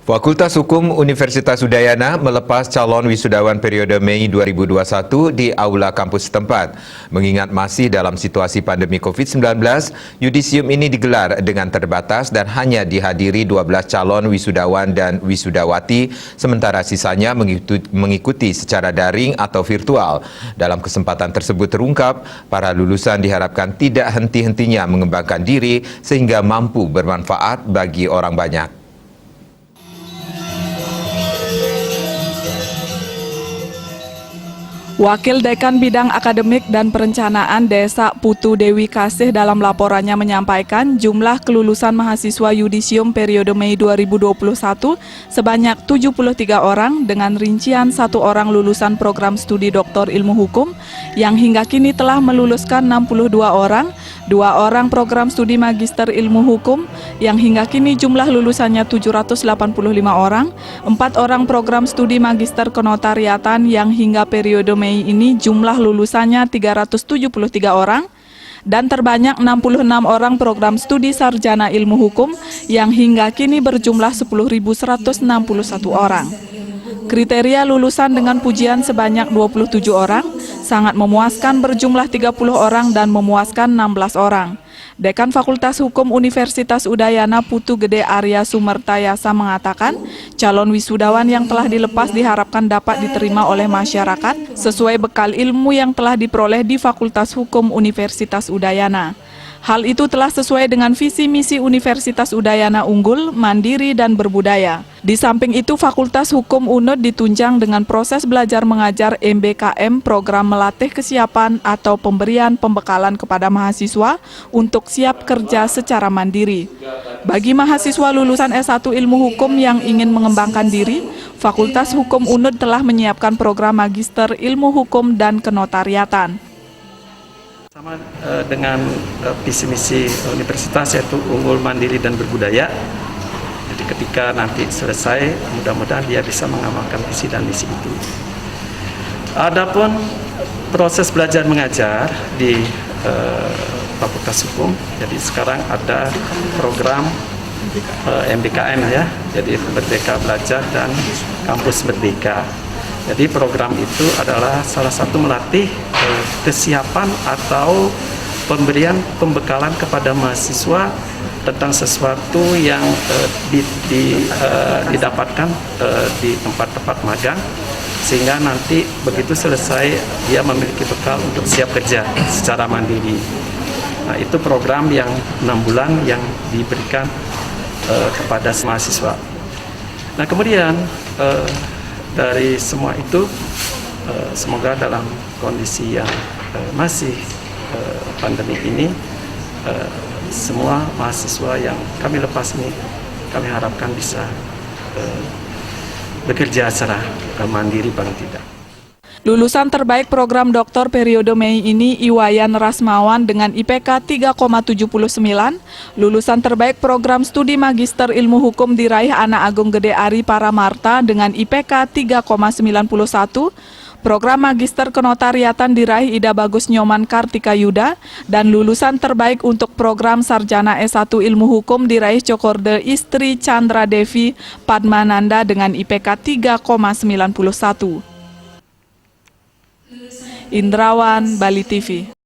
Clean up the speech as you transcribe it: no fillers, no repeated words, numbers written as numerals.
Fakultas Hukum Universitas Udayana melepas calon wisudawan periode Mei 2021 di aula kampus setempat. Mengingat masih dalam situasi pandemi COVID-19, yudisium ini digelar dengan terbatas dan hanya dihadiri 12 calon wisudawan dan wisudawati, sementara sisanya mengikuti secara daring atau virtual. Dalam kesempatan tersebut terungkap, para lulusan diharapkan tidak henti-hentinya mengembangkan diri sehingga mampu bermanfaat bagi orang banyak. Wakil Dekan Bidang Akademik dan Perencanaan Desa Putu Dewi Kasih dalam laporannya menyampaikan jumlah kelulusan mahasiswa yudisium periode Mei 2021 sebanyak 73 orang dengan rincian 1 orang lulusan program studi doktor ilmu hukum yang hingga kini telah meluluskan 62 orang, 2 orang program studi magister ilmu hukum yang hingga kini jumlah lulusannya 785 orang, 4 orang program studi magister kenotariatan yang hingga periode Mei ini jumlah lulusannya 373 orang, dan terbanyak 66 orang program studi sarjana ilmu hukum yang hingga kini berjumlah 10.161 orang. Kriteria lulusan dengan pujian sebanyak 27 orang, sangat memuaskan berjumlah 30 orang dan memuaskan 16 orang. Dekan Fakultas Hukum Universitas Udayana Putu Gede Arya Sumertayasa mengatakan, calon wisudawan yang telah dilepas diharapkan dapat diterima oleh masyarakat sesuai bekal ilmu yang telah diperoleh di Fakultas Hukum Universitas Udayana. Hal itu telah sesuai dengan visi misi Universitas Udayana unggul, mandiri, dan berbudaya. Di samping itu, Fakultas Hukum UNUD ditunjang dengan proses belajar mengajar MBKM, program melatih kesiapan atau pemberian pembekalan kepada mahasiswa untuk siap kerja secara mandiri. Bagi mahasiswa lulusan S1 Ilmu Hukum yang ingin mengembangkan diri, Fakultas Hukum UNUD telah menyiapkan program Magister Ilmu Hukum dan Kenotariatan. Sama dengan visi misi universitas, yaitu unggul, mandiri, dan berbudaya. Jadi ketika nanti selesai, mudah-mudahan dia bisa mengamalkan visi dan misi itu. Adapun proses belajar mengajar di Fakultas Hukum, jadi sekarang ada program MBKM ya, jadi Merdeka Belajar dan Kampus Merdeka. Jadi program itu adalah salah satu melatih kesiapan atau pemberian pembekalan kepada mahasiswa tentang sesuatu yang didapatkan di tempat-tempat magang, sehingga nanti begitu selesai dia memiliki bekal untuk siap kerja secara mandiri. Nah, itu program yang 6 bulan yang diberikan kepada mahasiswa. Nah, kemudian dari semua itu, semoga dalam kondisi yang masih pandemi ini, semua mahasiswa yang kami lepas ini, kami harapkan bisa bekerja secara mandiri paling tidak. Lulusan terbaik program doktor periode Mei ini Iwayan Rasmawan dengan IPK 3,79, lulusan terbaik program studi magister ilmu hukum diraih Anak Agung Gede Ari Paramarta dengan IPK 3,91, program magister kenotariatan diraih Ida Bagus Nyoman Kartika Yuda, dan lulusan terbaik untuk program sarjana S1 ilmu hukum diraih Cokorde Istri Chandra Devi Padmananda dengan IPK 3,91. Indrawan, Bali TV.